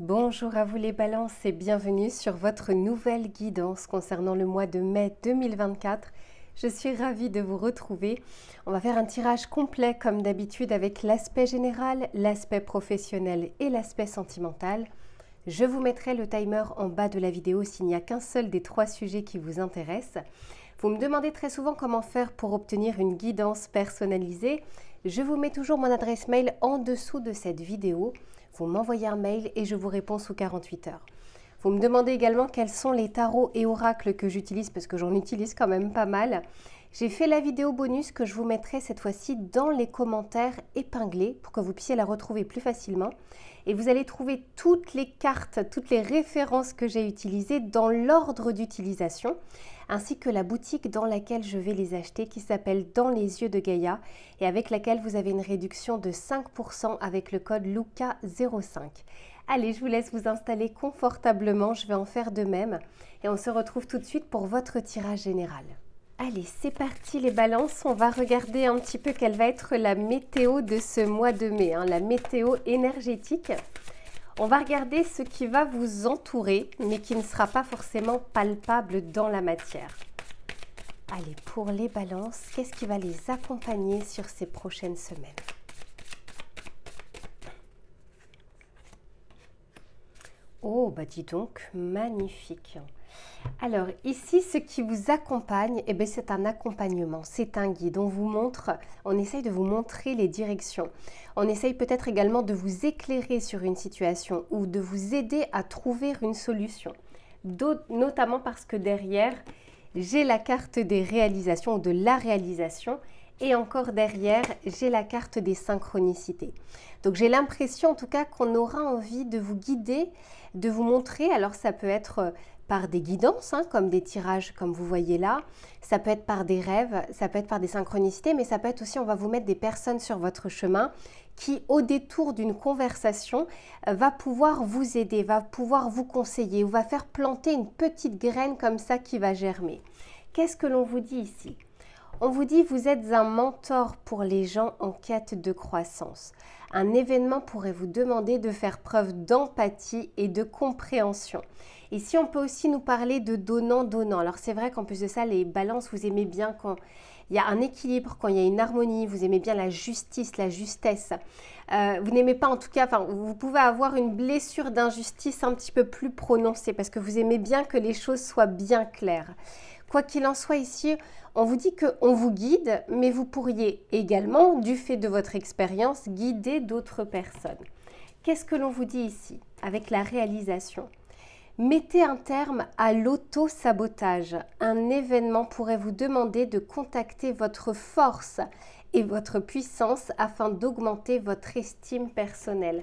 Bonjour à vous les balances et bienvenue sur votre nouvelle guidance concernant le mois de mai 2024. Je suis ravie de vous retrouver. On va faire un tirage complet comme d'habitude avec l'aspect général, l'aspect professionnel et l'aspect sentimental. Je vous mettrai le timer en bas de la vidéo s'il n'y a qu'un seul des trois sujets qui vous intéressent. Vous me demandez très souvent comment faire pour obtenir une guidance personnalisée. Je vous mets toujours mon adresse mail en dessous de cette vidéo. Vous m'envoyez un mail et je vous réponds sous 48 heures. Vous me demandez également quels sont les tarots et oracles que j'utilise parce que j'en utilise quand même pas mal. J'ai fait la vidéo bonus que je vous mettrai cette fois-ci dans les commentaires épinglés pour que vous puissiez la retrouver plus facilement. Et vous allez trouver toutes les cartes, toutes les références que j'ai utilisées dans l'ordre d'utilisation, ainsi que la boutique dans laquelle je vais les acheter qui s'appelle Dans les yeux de Gaïa et avec laquelle vous avez une réduction de 5% avec le code LUCA05. Allez, je vous laisse vous installer confortablement, je vais en faire de même et on se retrouve tout de suite pour votre tirage général. Allez, c'est parti les balances, on va regarder un petit peu quelle va être la météo de ce mois de mai, la météo énergétique. On va regarder ce qui va vous entourer, mais qui ne sera pas forcément palpable dans la matière. Allez, pour les balances, qu'est-ce qui va les accompagner sur ces prochaines semaines? Oh, bah dis donc, magnifique. Alors ici, ce qui vous accompagne, c'est un accompagnement, c'est un guide. On essaye de vous montrer les directions. On essaye peut-être également de vous éclairer sur une situation ou de vous aider à trouver une solution. Notamment parce que derrière, j'ai la carte des réalisations ou de la réalisation et encore derrière, j'ai la carte des synchronicités. Donc j'ai l'impression en tout cas qu'on aura envie de vous guider, de vous montrer. Alors ça peut être par des guidances, comme des tirages comme vous voyez là. Ça peut être par des rêves, ça peut être par des synchronicités, mais ça peut être aussi, on va vous mettre des personnes sur votre chemin qui, au détour d'une conversation, va pouvoir vous aider, va pouvoir vous conseiller ou va faire planter une petite graine comme ça qui va germer. Qu'est-ce que l'on vous dit ici ? On vous dit vous êtes un mentor pour les gens en quête de croissance. Un événement pourrait vous demander de faire preuve d'empathie et de compréhension. Ici, on peut aussi nous parler de donnant-donnant. Alors c'est vrai qu'en plus de ça, les balances, vous aimez bien quand il y a un équilibre, quand il y a une harmonie, vous aimez bien la justice, la justesse. Vous n'aimez pas en tout cas, vous pouvez avoir une blessure d'injustice un petit peu plus prononcée parce que vous aimez bien que les choses soient bien claires. Quoi qu'il en soit ici, on vous dit qu'on vous guide, mais vous pourriez également, du fait de votre expérience, guider d'autres personnes. Qu'est-ce que l'on vous dit ici avec la réalisation ? Mettez un terme à l'auto-sabotage. Un événement pourrait vous demander de contacter votre force et votre puissance afin d'augmenter votre estime personnelle.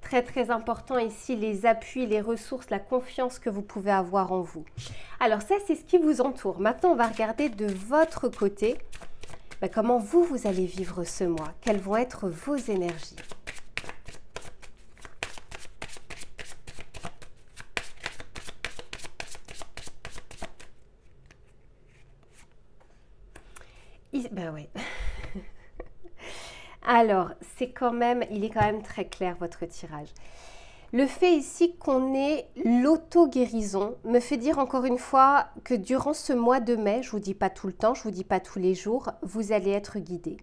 Très très important ici, les appuis, les ressources, la confiance que vous pouvez avoir en vous. Alors ça, c'est ce qui vous entoure. Maintenant, on va regarder de votre côté comment vous allez vivre ce mois. Quelles vont être vos énergies. Ouais. Alors, il est quand même très clair votre tirage. Le fait ici qu'on ait l'auto-guérison me fait dire encore une fois que durant ce mois de mai, je ne vous dis pas tout le temps, je ne vous dis pas tous les jours, vous allez être guidé.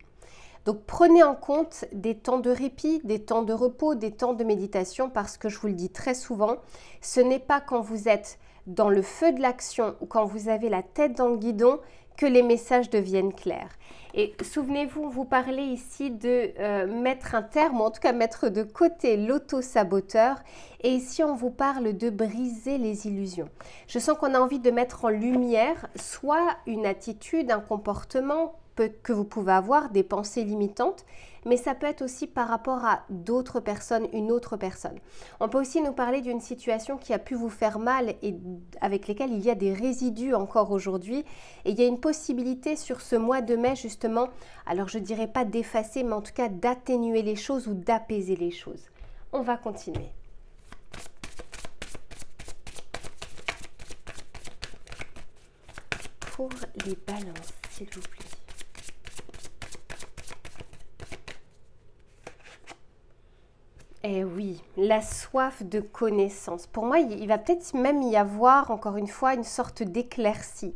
Donc prenez en compte des temps de répit, des temps de repos, des temps de méditation parce que je vous le dis très souvent, ce n'est pas quand vous êtes dans le feu de l'action ou quand vous avez la tête dans le guidon que les messages deviennent clairs. Et souvenez-vous, vous parlez ici de mettre un terme, ou en tout cas mettre de côté l'auto-saboteur. Et ici, on vous parle de briser les illusions. Je sens qu'on a envie de mettre en lumière soit une attitude, un comportement que vous pouvez avoir, des pensées limitantes, mais ça peut être aussi par rapport à d'autres personnes, une autre personne. On peut aussi nous parler d'une situation qui a pu vous faire mal et avec lesquelles il y a des résidus encore aujourd'hui. Et il y a une possibilité sur ce mois de mai justement, alors je ne dirais pas d'effacer, mais en tout cas d'atténuer les choses ou d'apaiser les choses. On va continuer. Pour les balances, s'il vous plaît. Eh oui, la soif de connaissance. Pour moi, il va peut-être même y avoir, encore une fois, une sorte d'éclaircie,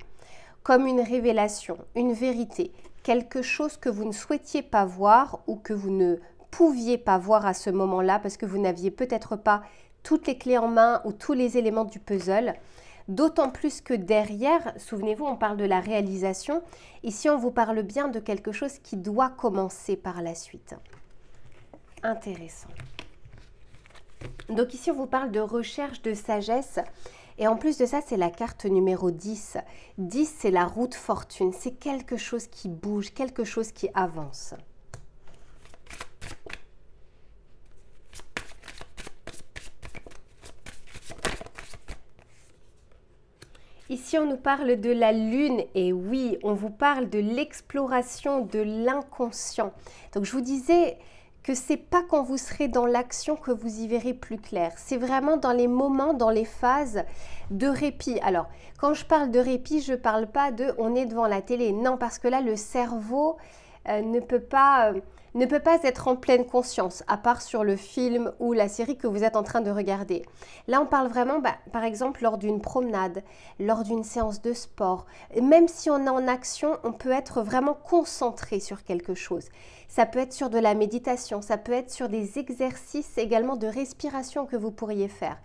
comme une révélation, une vérité, quelque chose que vous ne souhaitiez pas voir ou que vous ne pouviez pas voir à ce moment-là parce que vous n'aviez peut-être pas toutes les clés en main ou tous les éléments du puzzle. D'autant plus que derrière, souvenez-vous, on parle de la réalisation. Ici, on vous parle bien de quelque chose qui doit commencer par la suite. Intéressant. Donc ici, on vous parle de recherche de sagesse. Et en plus de ça, c'est la carte numéro 10. 10, c'est la route fortune. C'est quelque chose qui bouge, quelque chose qui avance. Ici, on nous parle de la lune. Et oui, on vous parle de l'exploration de l'inconscient. Donc, je vous disais que c'est pas quand vous serez dans l'action que vous y verrez plus clair. C'est vraiment dans les moments, dans les phases de répit. Alors, quand je parle de répit, je parle pas de on est devant la télé. Non, parce que là, le cerveau ne peut pas être en pleine conscience, à part sur le film ou la série que vous êtes en train de regarder. Là, on parle vraiment, par exemple, lors d'une promenade, lors d'une séance de sport. Même si on est en action, on peut être vraiment concentré sur quelque chose. Ça peut être sur de la méditation, ça peut être sur des exercices également de respiration que vous pourriez faire.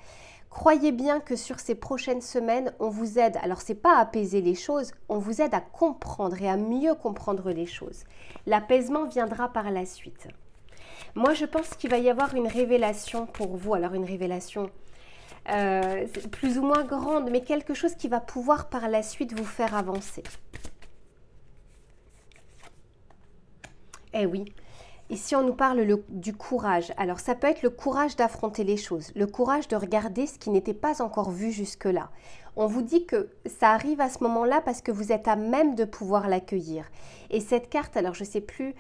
Croyez bien que sur ces prochaines semaines, on vous aide, alors ce n'est pas à apaiser les choses, on vous aide à comprendre et à mieux comprendre les choses. L'apaisement viendra par la suite. Moi, je pense qu'il va y avoir une révélation pour vous, alors une révélation plus ou moins grande, mais quelque chose qui va pouvoir par la suite vous faire avancer. Eh oui, ici on nous parle du courage. Alors ça peut être le courage d'affronter les choses, le courage de regarder ce qui n'était pas encore vu jusque-là. On vous dit que ça arrive à ce moment-là parce que vous êtes à même de pouvoir l'accueillir. Et cette carte, alors je ne sais plus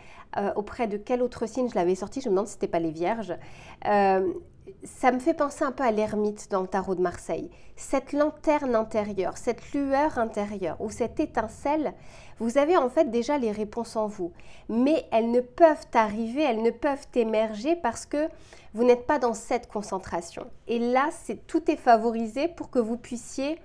auprès de quel autre signe je l'avais sortie, je me demande si ce n'était pas les Vierges. Ça me fait penser un peu à l'ermite dans le tarot de Marseille. Cette lanterne intérieure, cette lueur intérieure ou cette étincelle, vous avez en fait déjà les réponses en vous. Mais elles ne peuvent arriver, elles ne peuvent émerger parce que vous n'êtes pas dans cette concentration. Et là, tout est favorisé pour que vous puissiez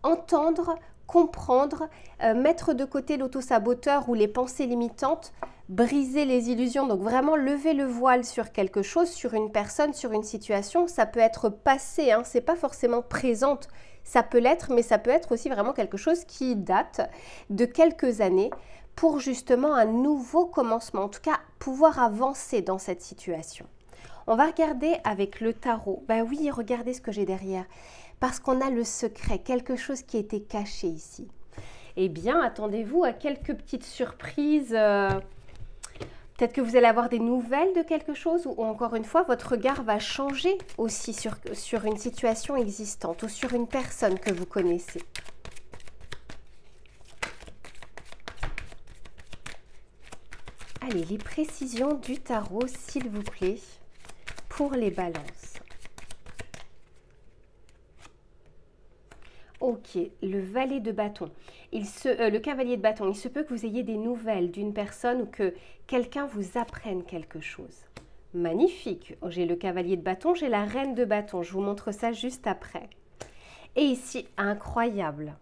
entendre, comprendre, mettre de côté l'auto-saboteur ou les pensées limitantes, briser les illusions, donc vraiment lever le voile sur quelque chose, sur une personne, sur une situation. Ça peut être passé, hein, c'est pas forcément présente, ça peut l'être, mais ça peut être aussi vraiment quelque chose qui date de quelques années pour justement un nouveau commencement, en tout cas pouvoir avancer dans cette situation. On va regarder avec le tarot. Ben oui, regardez ce que j'ai derrière, parce qu'on a le secret, quelque chose qui a été caché ici. Eh bien, attendez-vous à quelques petites surprises. Peut-être que vous allez avoir des nouvelles de quelque chose ou encore une fois, votre regard va changer aussi sur une situation existante ou sur une personne que vous connaissez. Allez, les précisions du tarot, s'il vous plaît, pour les balances. Ok, le valet de bâton, le cavalier de bâton, il se peut que vous ayez des nouvelles d'une personne ou que quelqu'un vous apprenne quelque chose. Magnifique, j'ai le cavalier de bâton, j'ai la reine de bâton, je vous montre ça juste après. Et ici, incroyable,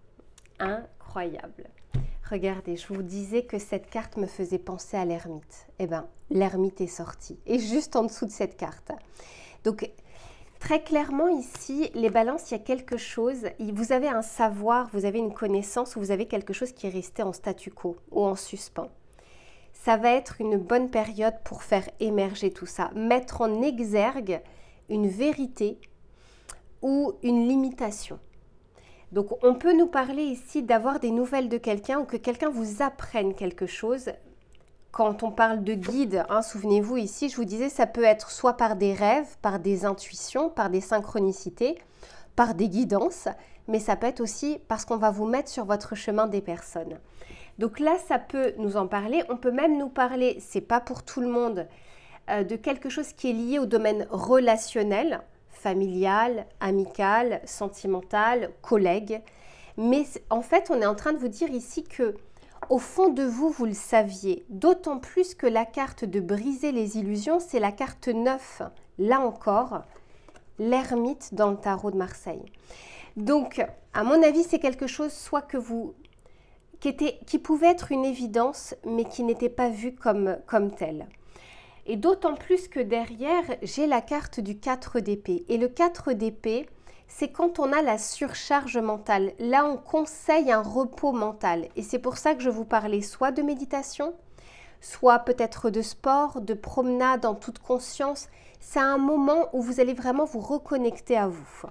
incroyable. Regardez, je vous disais que cette carte me faisait penser à l'ermite. Eh bien, l'ermite est sorti, et juste en dessous de cette carte. Donc, très clairement ici, les balances, il y a quelque chose, vous avez un savoir, vous avez une connaissance, ou vous avez quelque chose qui est resté en statu quo ou en suspens. Ça va être une bonne période pour faire émerger tout ça, mettre en exergue une vérité ou une limitation. Donc on peut nous parler ici d'avoir des nouvelles de quelqu'un ou que quelqu'un vous apprenne quelque chose. Quand on parle de guide, hein, souvenez-vous ici, je vous disais, ça peut être soit par des rêves, par des intuitions, par des synchronicités, par des guidances, mais ça peut être aussi parce qu'on va vous mettre sur votre chemin des personnes. Donc là, ça peut nous en parler. On peut même nous parler, c'est pas pour tout le monde, de quelque chose qui est lié au domaine relationnel, familial, amical, sentimental, collègue. Mais en fait, on est en train de vous dire ici que au fond de vous, vous le saviez, d'autant plus que la carte de briser les illusions, c'est la carte 9 là encore, l'ermite dans le tarot de Marseille. Donc, à mon avis, c'est quelque chose soit que vous... qui pouvait être une évidence, mais qui n'était pas vu comme tel. Et d'autant plus que derrière, j'ai la carte du 4 d'épée. Et le 4 d'épée, c'est quand on a la surcharge mentale. Là, on conseille un repos mental. Et c'est pour ça que je vous parlais soit de méditation, soit peut-être de sport, de promenade en toute conscience. C'est un moment où vous allez vraiment vous reconnecter à vous.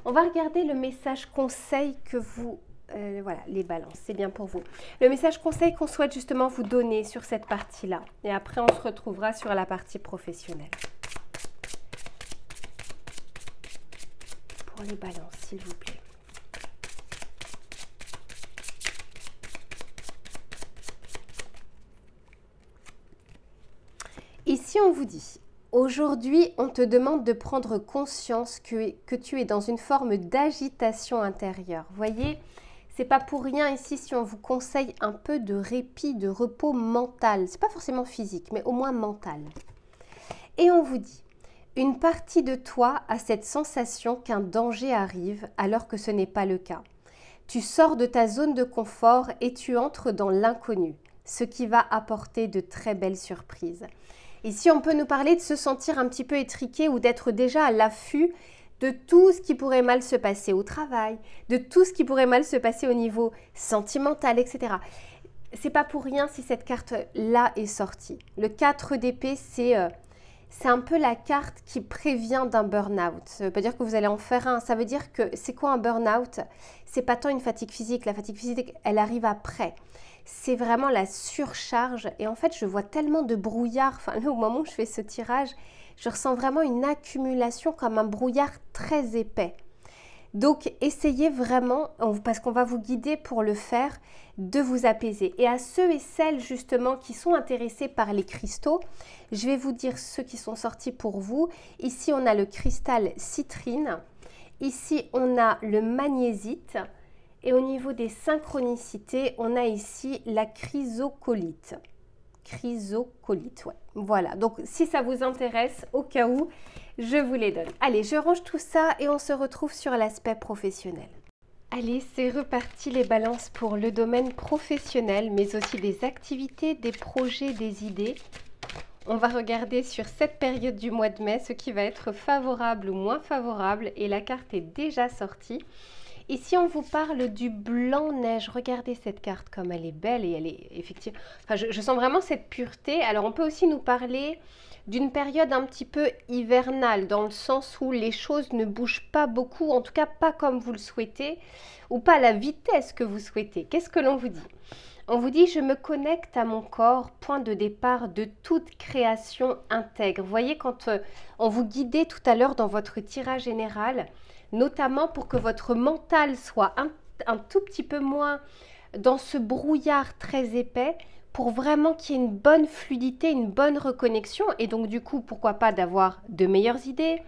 On va regarder le message conseil que vous... voilà, les balances, c'est bien pour vous. Le message conseil qu'on souhaite justement vous donner sur cette partie-là. Et après, on se retrouvera sur la partie professionnelle. Pour les balances, s'il vous plaît. Ici, on vous dit, aujourd'hui, on te demande de prendre conscience que tu es dans une forme d'agitation intérieure. Voyez, c'est pas pour rien ici si on vous conseille un peu de répit, de repos mental. C'est pas forcément physique, mais au moins mental. Et on vous dit, une partie de toi a cette sensation qu'un danger arrive alors que ce n'est pas le cas. Tu sors de ta zone de confort et tu entres dans l'inconnu, ce qui va apporter de très belles surprises. Ici, on peut nous parler de se sentir un petit peu étriqué ou d'être déjà à l'affût de tout ce qui pourrait mal se passer au travail, de tout ce qui pourrait mal se passer au niveau sentimental, etc. C'est pas pour rien si cette carte-là est sortie. Le 4 d'épée, c'est un peu la carte qui prévient d'un burn-out. Ça ne veut pas dire que vous allez en faire un. Ça veut dire que c'est quoi un burn-out? C'est pas tant une fatigue physique. La fatigue physique, elle arrive après. C'est vraiment la surcharge. Et en fait, je vois tellement de brouillard. Enfin, là, au moment où je fais ce tirage, je ressens vraiment une accumulation comme un brouillard très épais. Donc, essayez vraiment, parce qu'on va vous guider pour le faire, de vous apaiser. Et à ceux et celles justement qui sont intéressés par les cristaux, je vais vous dire ceux qui sont sortis pour vous. Ici, on a le cristal citrine. Ici, on a le magnésite. Et au niveau des synchronicités, on a ici la chrysocolite. Chrysocolite, ouais. Voilà, donc si ça vous intéresse, au cas où, je vous les donne. Allez, je range tout ça et on se retrouve sur l'aspect professionnel. Allez, c'est reparti les balances pour le domaine professionnel, mais aussi des activités, des projets, des idées. On va regarder sur cette période du mois de mai ce qui va être favorable ou moins favorable et la carte est déjà sortie. Ici, on vous parle du blanc-neige. Regardez cette carte comme elle est belle et elle est effectivement... Enfin, je sens vraiment cette pureté. Alors, on peut aussi nous parler d'une période un petit peu hivernale, dans le sens où les choses ne bougent pas beaucoup, en tout cas pas comme vous le souhaitez, ou pas à la vitesse que vous souhaitez. Qu'est-ce que l'on vous dit? On vous dit, je me connecte à mon corps, point de départ de toute création intègre. Vous voyez, quand on vous guidait tout à l'heure dans votre tirage général, notamment pour que votre mental soit un tout petit peu moins dans ce brouillard très épais, pour vraiment qu'il y ait une bonne fluidité, une bonne reconnexion, et donc du coup, pourquoi pas d'avoir de meilleures idées,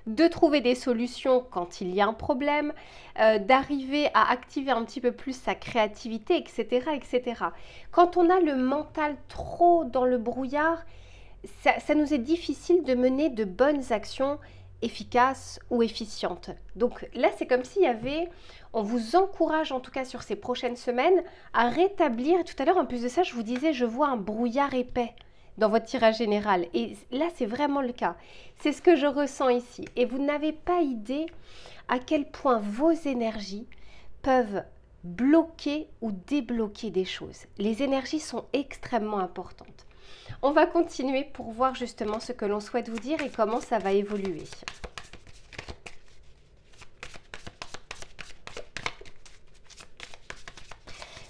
de trouver des solutions quand il y a un problème, d'arriver à activer un petit peu plus sa créativité, etc., etc. Quand on a le mental trop dans le brouillard, ça nous est difficile de mener de bonnes actions efficaces ou efficientes. Donc là, c'est comme s'il y avait, on vous encourage en tout cas sur ces prochaines semaines à rétablir, et tout à l'heure en plus de ça, je vous disais, je vois un brouillard épais dans votre tirage général. Et là, c'est vraiment le cas. C'est ce que je ressens ici. Et vous n'avez pas idée à quel point vos énergies peuvent bloquer ou débloquer des choses. Les énergies sont extrêmement importantes. On va continuer pour voir justement ce que l'on souhaite vous dire et comment ça va évoluer.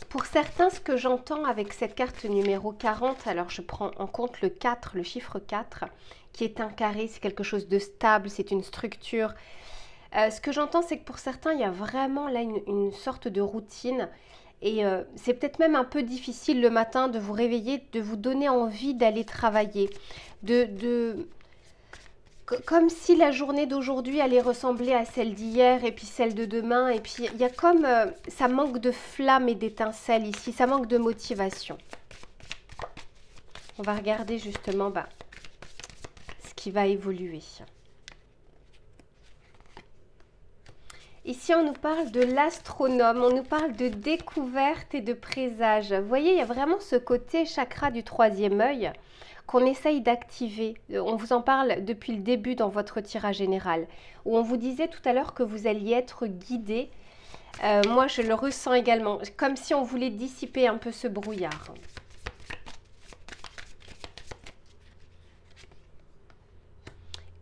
Pour certains, ce que j'entends avec cette carte numéro 40, alors je prends en compte le 4, le chiffre 4, qui est un carré, c'est quelque chose de stable, c'est une structure. Ce que j'entends, c'est que pour certains, il y a vraiment là une sorte de routine. Et c'est peut-être même un peu difficile le matin de vous réveiller, de vous donner envie d'aller travailler. Comme si la journée d'aujourd'hui allait ressembler à celle d'hier et puis celle de demain. Et puis il y a comme, ça manque de flamme et d'étincelle ici, ça manque de motivation. On va regarder justement qui va évoluer. Ici, on nous parle de l'astronome, on nous parle de découverte et de présage. Vous voyez, il y a vraiment ce côté chakra du troisième œil qu'on essaye d'activer. On vous en parle depuis le début dans votre tirage général, où on vous disait tout à l'heure que vous alliez être guidé. Moi, je le ressens également, comme si on voulait dissiper un peu ce brouillard.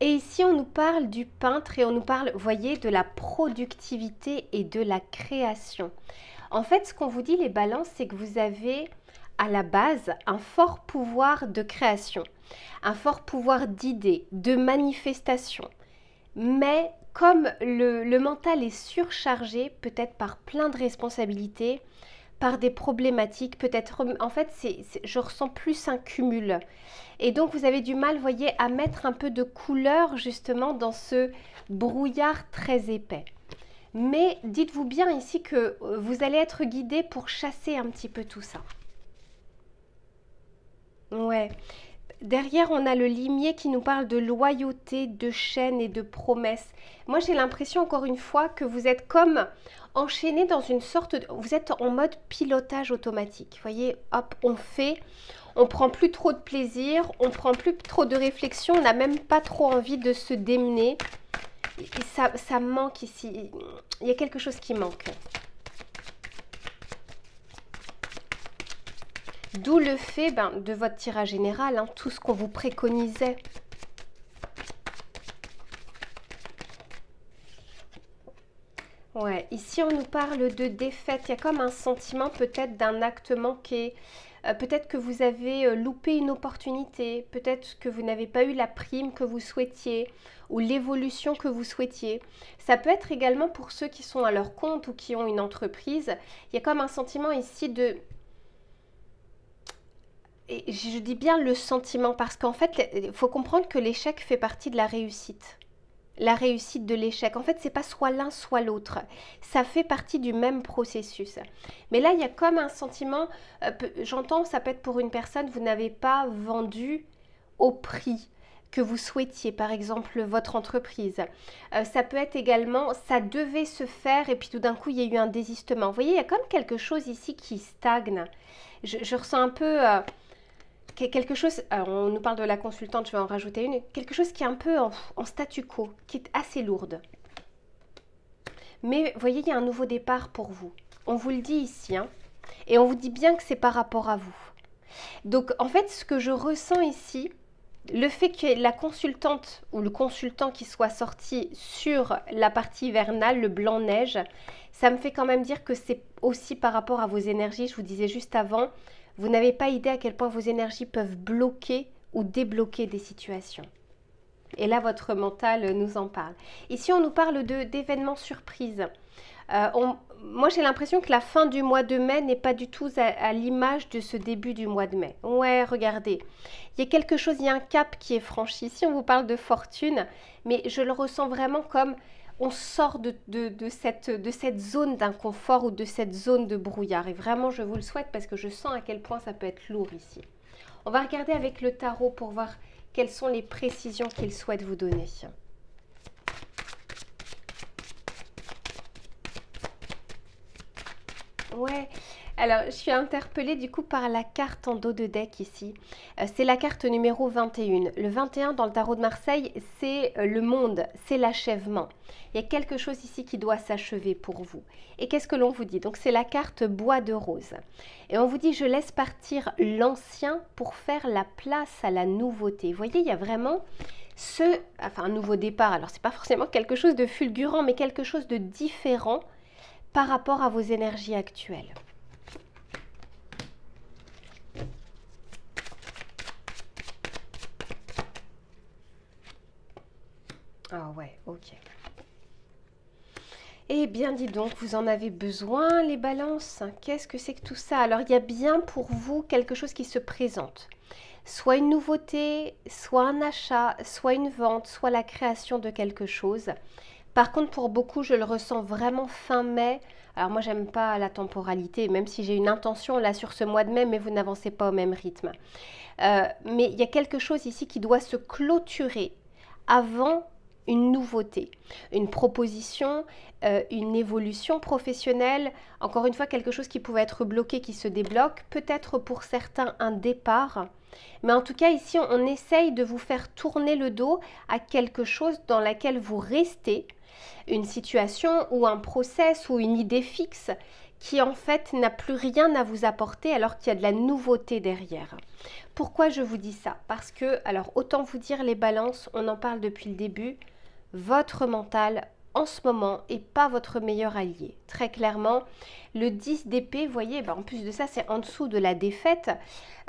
Et ici, on nous parle du peintre et on nous parle, vous voyez, de la productivité et de la création. En fait, ce qu'on vous dit, les balances, c'est que vous avez à la base un fort pouvoir de création, un fort pouvoir d'idée, de manifestation. Mais comme le mental est surchargé, peut-être par plein de responsabilités, par des problématiques, peut-être, en fait, je ressens plus un cumul. Et donc, vous avez du mal, vous voyez, à mettre un peu de couleur, justement, dans ce brouillard très épais. Mais dites-vous bien ici que vous allez être guidé pour chasser un petit peu tout ça. Ouais. Derrière, on a le limier qui nous parle de loyauté, de chaîne et de promesses. Moi, j'ai l'impression, encore une fois, que vous êtes comme enchaîné dans une sorte de... Vous êtes en mode pilotage automatique. Vous voyez, hop, on fait, on prend plus trop de plaisir, on prend plus trop de réflexion, on n'a même pas trop envie de se démener. Et ça manque ici. Il y a quelque chose qui manque. D'où le fait de votre tirage général, tout ce qu'on vous préconisait. Ouais, ici on nous parle de défaite. Il y a comme un sentiment peut-être d'un acte manqué. Peut-être que vous avez loupé une opportunité. Peut-être que vous n'avez pas eu la prime que vous souhaitiez ou l'évolution que vous souhaitiez. Ça peut être également pour ceux qui sont à leur compte ou qui ont une entreprise. Il y a comme un sentiment ici de... Et je dis bien le sentiment parce qu'en fait, il faut comprendre que l'échec fait partie de la réussite. La réussite de l'échec. En fait, c'est pas soit l'un soit l'autre. Ça fait partie du même processus. Mais là, il y a comme un sentiment, j'entends, ça peut être pour une personne, vous n'avez pas vendu au prix que vous souhaitiez, par exemple, votre entreprise. Ça peut être également, ça devait se faire et puis tout d'un coup, il y a eu un désistement. Vous voyez, il y a comme quelque chose ici qui stagne. Je ressens un peu... quelque chose, alors on nous parle de la consultante, je vais en rajouter une, quelque chose qui est un peu en statu quo, qui est assez lourde. Mais vous voyez, il y a un nouveau départ pour vous. On vous le dit ici, et on vous dit bien que c'est par rapport à vous. Donc en fait, ce que je ressens ici, le fait que la consultante ou le consultant qui soit sorti sur la partie hivernale, le blanc-neige, ça me fait quand même dire que c'est aussi par rapport à vos énergies, je vous disais juste avant. Vous n'avez pas idée à quel point vos énergies peuvent bloquer ou débloquer des situations. Et là, votre mental nous en parle. Ici, on nous parle d'événements surprises. Moi, j'ai l'impression que la fin du mois de mai n'est pas du tout à l'image de ce début du mois de mai. Ouais, regardez. Il y a quelque chose, il y a un cap qui est franchi. Ici, on vous parle de fortune, mais je le ressens vraiment comme... On sort de cette zone d'inconfort ou de cette zone de brouillard. Et vraiment, je vous le souhaite parce que je sens à quel point ça peut être lourd ici. On va regarder avec le tarot pour voir quelles sont les précisions qu'il souhaite vous donner. Ouais, alors je suis interpellée du coup par la carte en dos de deck ici. C'est la carte numéro 21. Le 21 dans le tarot de Marseille, c'est le monde, c'est l'achèvement. Il y a quelque chose ici qui doit s'achever pour vous. Et qu'est-ce que l'on vous dit? Donc c'est la carte bois de rose. Et on vous dit, je laisse partir l'ancien pour faire la place à la nouveauté. Vous voyez, il y a vraiment un nouveau départ. Alors c'est pas forcément quelque chose de fulgurant, mais quelque chose de différent par rapport à vos énergies actuelles. Ah ouais, ok. Eh bien, dis donc, vous en avez besoin, les balances? Qu'est-ce que c'est que tout ça? Alors, il y a bien pour vous quelque chose qui se présente. Soit une nouveauté, soit un achat, soit une vente, soit la création de quelque chose. Par contre, pour beaucoup, je le ressens vraiment fin mai. Alors moi, j'aime pas la temporalité, même si j'ai une intention là sur ce mois de mai, mais vous n'avancez pas au même rythme. Mais il y a quelque chose ici qui doit se clôturer avant une nouveauté, une proposition, une évolution professionnelle, encore une fois quelque chose qui pouvait être bloqué, qui se débloque, peut-être pour certains un départ, mais en tout cas ici on essaye de vous faire tourner le dos à quelque chose dans laquelle vous restez, une situation ou un process ou une idée fixe qui en fait n'a plus rien à vous apporter alors qu'il y a de la nouveauté derrière. Pourquoi je vous dis ça? Parce que, alors autant vous dire les balances, on en parle depuis le début, votre mental en ce moment n'est pas votre meilleur allié. Très clairement, le 10 d'épée, vous voyez, en plus de ça, c'est en dessous de la défaite.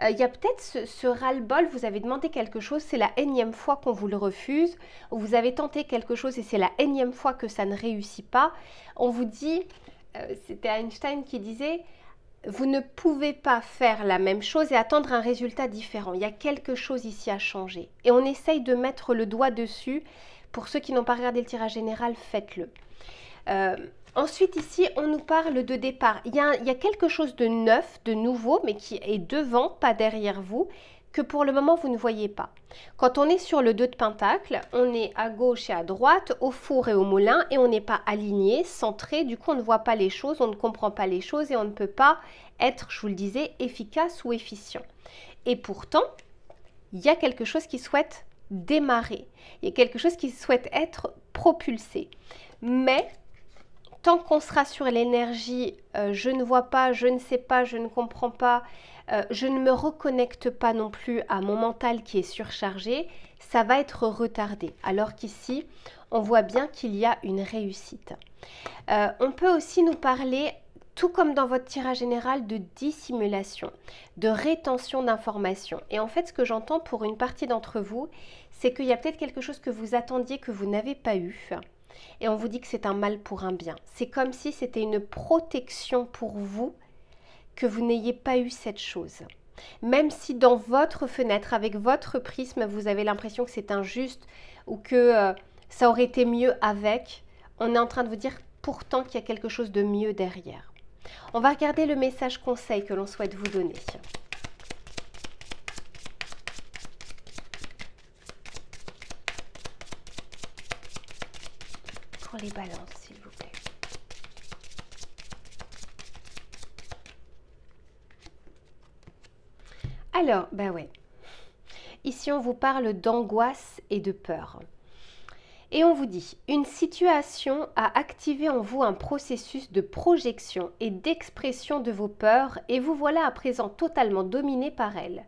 Il y a peut-être ce ras-le-bol, vous avez demandé quelque chose, c'est la énième fois qu'on vous le refuse, ou vous avez tenté quelque chose et c'est la énième fois que ça ne réussit pas. On vous dit, c'était Einstein qui disait, vous ne pouvez pas faire la même chose et attendre un résultat différent. Il y a quelque chose ici à changer. Et on essaye de mettre le doigt dessus. Pour ceux qui n'ont pas regardé le tirage général, faites-le. Ensuite, ici, on nous parle de départ. Il y a quelque chose de neuf, de nouveau, mais qui est devant, pas derrière vous, que pour le moment, vous ne voyez pas. Quand on est sur le 2 de Pentacle, on est à gauche et à droite, au four et au moulin, et on n'est pas aligné, centré. Du coup, on ne voit pas les choses, on ne comprend pas les choses, et on ne peut pas être, je vous le disais, efficace ou efficient. Et pourtant, il y a quelque chose qui souhaite démarrer. Il y a quelque chose qui souhaite être propulsé. Mais tant qu'on sera sur l'énergie, je ne vois pas, je ne sais pas, je ne comprends pas, je ne me reconnecte pas non plus à mon mental qui est surchargé, ça va être retardé. Alors qu'ici, on voit bien qu'il y a une réussite. On peut aussi nous parler, tout comme dans votre tirage général, de dissimulation, de rétention d'informations. Et en fait, ce que j'entends pour une partie d'entre vous, c'est qu'il y a peut-être quelque chose que vous attendiez que vous n'avez pas eu. Et on vous dit que c'est un mal pour un bien. C'est comme si c'était une protection pour vous que vous n'ayez pas eu cette chose. Même si dans votre fenêtre, avec votre prisme, vous avez l'impression que c'est injuste ou que ça aurait été mieux avec, on est en train de vous dire pourtant qu'il y a quelque chose de mieux derrière. On va regarder le message conseil que l'on souhaite vous donner. Pour les balances, s'il vous plaît. Alors, ouais. Ici, on vous parle d'angoisse et de peur. Et on vous dit, une situation a activé en vous un processus de projection et d'expression de vos peurs et vous voilà à présent totalement dominé par elles.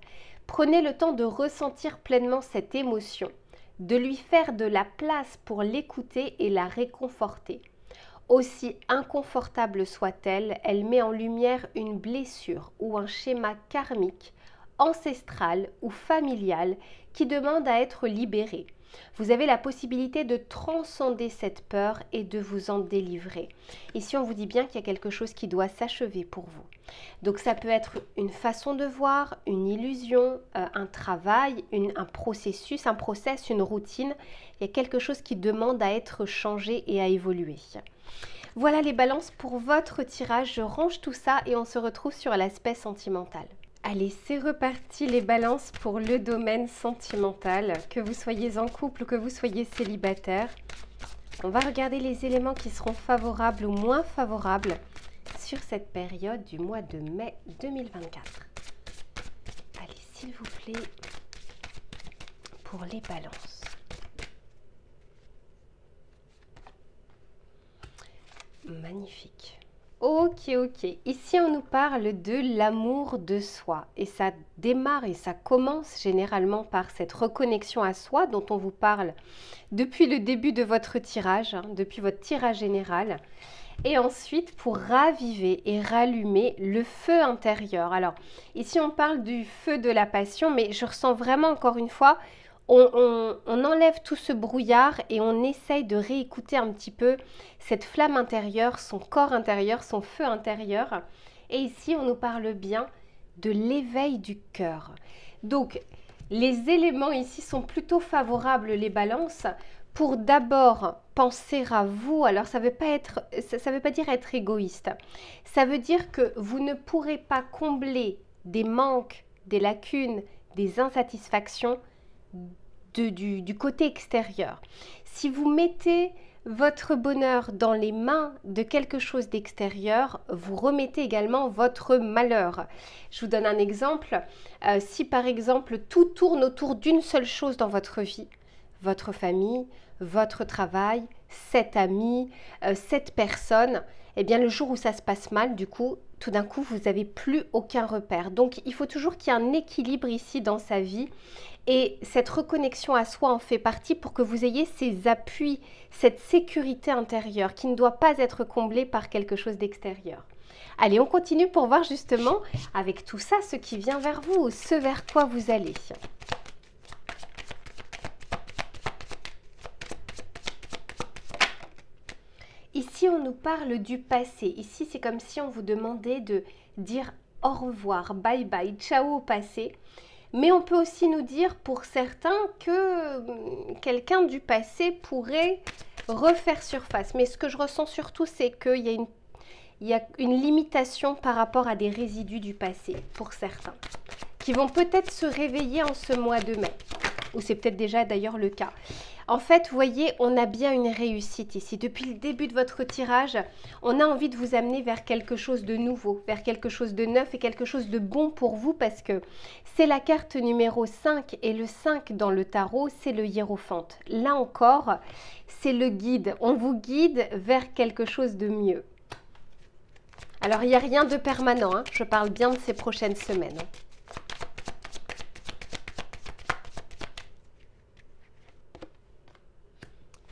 Prenez le temps de ressentir pleinement cette émotion, de lui faire de la place pour l'écouter et la réconforter. Aussi inconfortable soit-elle, elle met en lumière une blessure ou un schéma karmique, ancestral ou familial qui demande à être libéré. Vous avez la possibilité de transcender cette peur et de vous en délivrer. Ici, on vous dit bien qu'il y a quelque chose qui doit s'achever pour vous. Donc, ça peut être une façon de voir, une illusion, un travail, un processus, un process, une routine. Il y a quelque chose qui demande à être changé et à évoluer. Voilà les balances pour votre tirage. Je range tout ça et on se retrouve sur l'aspect sentimental. Allez, c'est reparti les balances pour le domaine sentimental, que vous soyez en couple ou que vous soyez célibataire. On va regarder les éléments qui seront favorables ou moins favorables sur cette période du mois de mai 2024. Allez, s'il vous plaît, pour les balances. Magnifique. Ok. Ici, on nous parle de l'amour de soi. Et ça démarre et ça commence généralement par cette reconnexion à soi dont on vous parle depuis le début de votre tirage, depuis votre tirage général. Et ensuite, pour raviver et rallumer le feu intérieur. Alors, ici, on parle du feu de la passion, mais je ressens vraiment, encore une fois, on enlève tout ce brouillard et on essaye de réécouter un petit peu cette flamme intérieure, son corps intérieur, son feu intérieur. Et ici, on nous parle bien de l'éveil du cœur. Donc, les éléments ici sont plutôt favorables, les balances, pour d'abord penser à vous. Alors, ça veut pas dire être égoïste. Ça veut dire que vous ne pourrez pas combler des manques, des lacunes, des insatisfactions du côté extérieur. Si vous mettez votre bonheur dans les mains de quelque chose d'extérieur, vous remettez également votre malheur. Je vous donne un exemple. Si par exemple tout tourne autour d'une seule chose dans votre vie, votre famille, votre travail, cet ami, cette personne, eh bien le jour où ça se passe mal, du coup, tout d'un coup, vous n'avez plus aucun repère. Donc, il faut toujours qu'il y ait un équilibre ici dans sa vie. Et cette reconnexion à soi en fait partie pour que vous ayez ces appuis, cette sécurité intérieure qui ne doit pas être comblée par quelque chose d'extérieur. Allez, on continue pour voir justement avec tout ça ce qui vient vers vous, ce vers quoi vous allez. Ici, on nous parle du passé. Ici, c'est comme si on vous demandait de dire au revoir, bye bye, ciao au passé. Mais on peut aussi nous dire pour certains que quelqu'un du passé pourrait refaire surface. Mais ce que je ressens surtout, c'est qu'il y a une limitation par rapport à des résidus du passé pour certains, qui vont peut-être se réveiller en ce mois de mai. Ou c'est peut-être déjà d'ailleurs le cas. En fait, vous voyez, on a bien une réussite ici. Depuis le début de votre tirage, on a envie de vous amener vers quelque chose de nouveau, vers quelque chose de neuf et quelque chose de bon pour vous parce que c'est la carte numéro 5 et le 5 dans le tarot, c'est le hiérophante. Là encore, c'est le guide. On vous guide vers quelque chose de mieux. Alors, il n'y a rien de permanent, hein. Je parle bien de ces prochaines semaines.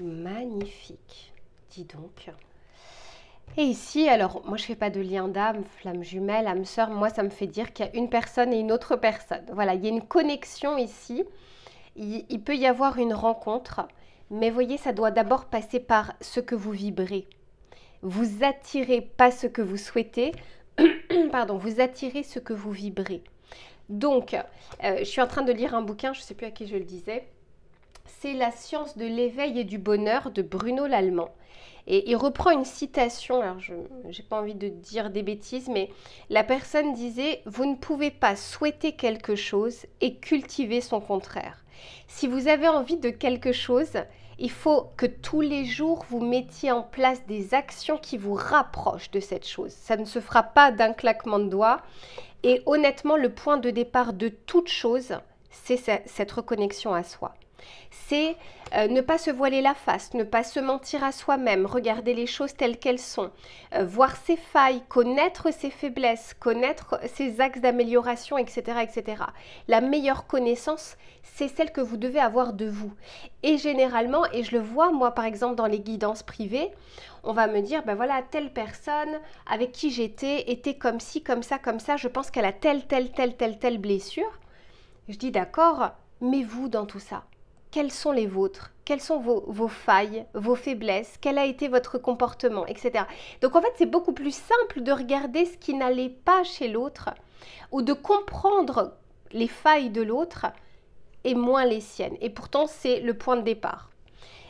Magnifique, dis donc. Et ici, alors, moi je ne fais pas de lien d'âme, flamme jumelle, âme sœur, moi ça me fait dire qu'il y a une personne et une autre personne. Voilà, il y a une connexion ici, il peut y avoir une rencontre, mais voyez, ça doit d'abord passer par ce que vous vibrez. Vous attirez pas ce que vous souhaitez, pardon, vous attirez ce que vous vibrez. Donc, je suis en train de lire un bouquin, je ne sais plus à qui je le disais, c'est La science de l'éveil et du bonheur de Bruno Lallemand. Et il reprend une citation, alors je n'ai pas envie de dire des bêtises, mais la personne disait « Vous ne pouvez pas souhaiter quelque chose et cultiver son contraire. Si vous avez envie de quelque chose, il faut que tous les jours vous mettiez en place des actions qui vous rapprochent de cette chose. Ça ne se fera pas d'un claquement de doigts. Et honnêtement, le point de départ de toute chose, c'est cette reconnexion à soi. C'est ne pas se voiler la face, ne pas se mentir à soi-même, regarder les choses telles qu'elles sont, voir ses failles, connaître ses faiblesses, connaître ses axes d'amélioration, etc., etc. La meilleure connaissance, c'est celle que vous devez avoir de vous. Et généralement, et je le vois moi par exemple dans les guidances privées, on va me dire, ben voilà, telle personne avec qui j'étais était comme ci, comme ça, je pense qu'elle a telle blessure. Je dis d'accord, mais vous dans tout ça, quelles sont les vôtres? Quelles sont vos failles, vos faiblesses? Quel a été votre comportement, etc. Donc en fait, c'est beaucoup plus simple de regarder ce qui n'allait pas chez l'autre ou de comprendre les failles de l'autre et moins les siennes. Et pourtant, c'est le point de départ.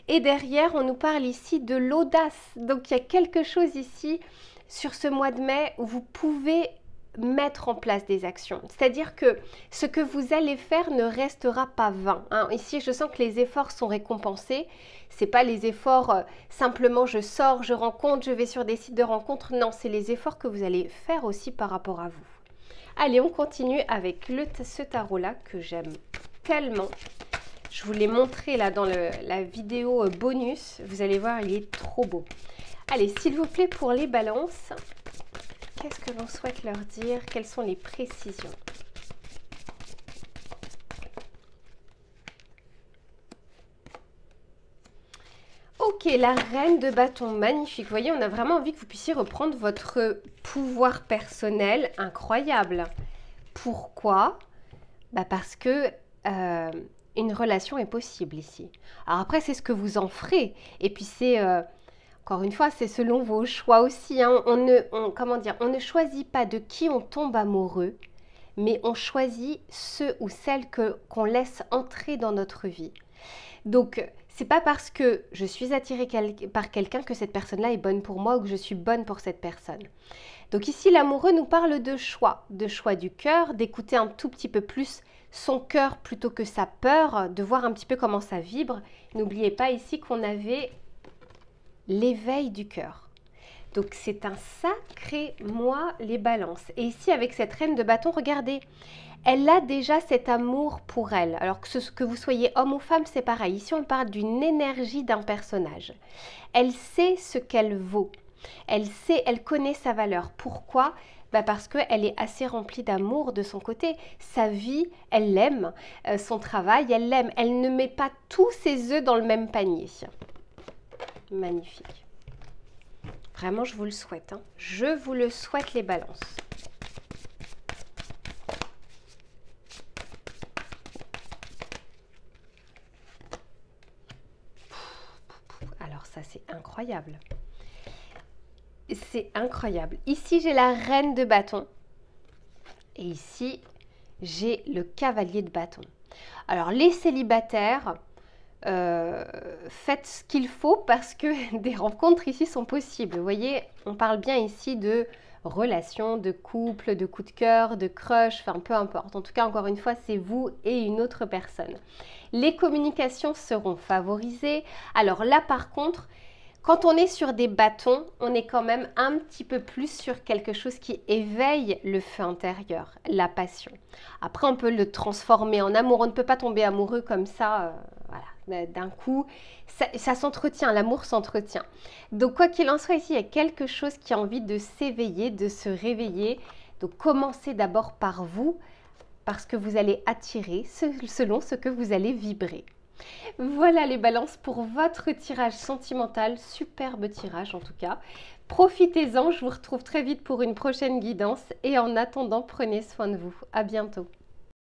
Et derrière, on nous parle ici de l'audace. Donc il y a quelque chose ici sur ce mois de mai où vous pouvez mettre en place des actions. C'est-à-dire que ce que vous allez faire ne restera pas vain. Hein. Ici, je sens que les efforts sont récompensés. Ce n'est pas les efforts simplement je sors, je rencontre, je vais sur des sites de rencontres. Non, c'est les efforts que vous allez faire aussi par rapport à vous. Allez, on continue avec ce tarot-là que j'aime tellement. Je vous l'ai montré là dans la vidéo bonus. Vous allez voir, il est trop beau. Allez, s'il vous plaît, pour les balances, qu'est-ce que l'on souhaite leur dire? Quelles sont les précisions? Ok, la reine de bâton, magnifique. Vous voyez, on a vraiment envie que vous puissiez reprendre votre pouvoir personnel incroyable. Pourquoi? Bah parce que une relation est possible ici. Alors après, c'est ce que vous en ferez. Et puis c'est... Encore une fois, c'est selon vos choix aussi. Hein. On ne choisit pas de qui on tombe amoureux, mais on choisit ceux ou celles qu'on laisse entrer dans notre vie. Donc, c'est pas parce que je suis attirée par quelqu'un que cette personne-là est bonne pour moi ou que je suis bonne pour cette personne. Donc ici, l'amoureux nous parle de choix du cœur, d'écouter un tout petit peu plus son cœur plutôt que sa peur, de voir un petit peu comment ça vibre. N'oubliez pas ici qu'on avait l'éveil du cœur. Donc c'est un sacré mois les balances. Et ici avec cette reine de bâton, regardez, elle a déjà cet amour pour elle. Alors que vous soyez homme ou femme, c'est pareil. Ici on parle d'une énergie d'un personnage. Elle sait ce qu'elle vaut. Elle sait, elle connaît sa valeur. Pourquoi ? Parce qu'elle est assez remplie d'amour de son côté. Sa vie, elle l'aime. Son travail, elle l'aime. Elle ne met pas tous ses œufs dans le même panier. Magnifique. Vraiment, je vous le souhaite. Hein. Je vous le souhaite, les balances. Alors ça, c'est incroyable. C'est incroyable. Ici, j'ai la reine de bâton. Et ici, j'ai le cavalier de bâton. Alors, les célibataires, faites ce qu'il faut parce que des rencontres ici sont possibles. Vous voyez, on parle bien ici de relations, de couple, de coup de cœur, de crush, enfin peu importe. En tout cas, encore une fois, c'est vous et une autre personne. Les communications seront favorisées. Alors là, par contre, quand on est sur des bâtons, on est quand même un petit peu plus sur quelque chose qui éveille le feu intérieur, la passion. Après, on peut le transformer en amour. On ne peut pas tomber amoureux comme ça, voilà, d'un coup. Ça s'entretient, l'amour s'entretient. Donc, quoi qu'il en soit, ici, il y a quelque chose qui a envie de s'éveiller, de se réveiller. Donc, commencez d'abord par vous, parce que vous allez attirer selon ce que vous allez vibrer. Voilà les balances pour votre tirage sentimental, superbe tirage en tout cas. Profitez-en, je vous retrouve très vite pour une prochaine guidance et en attendant, prenez soin de vous. À bientôt.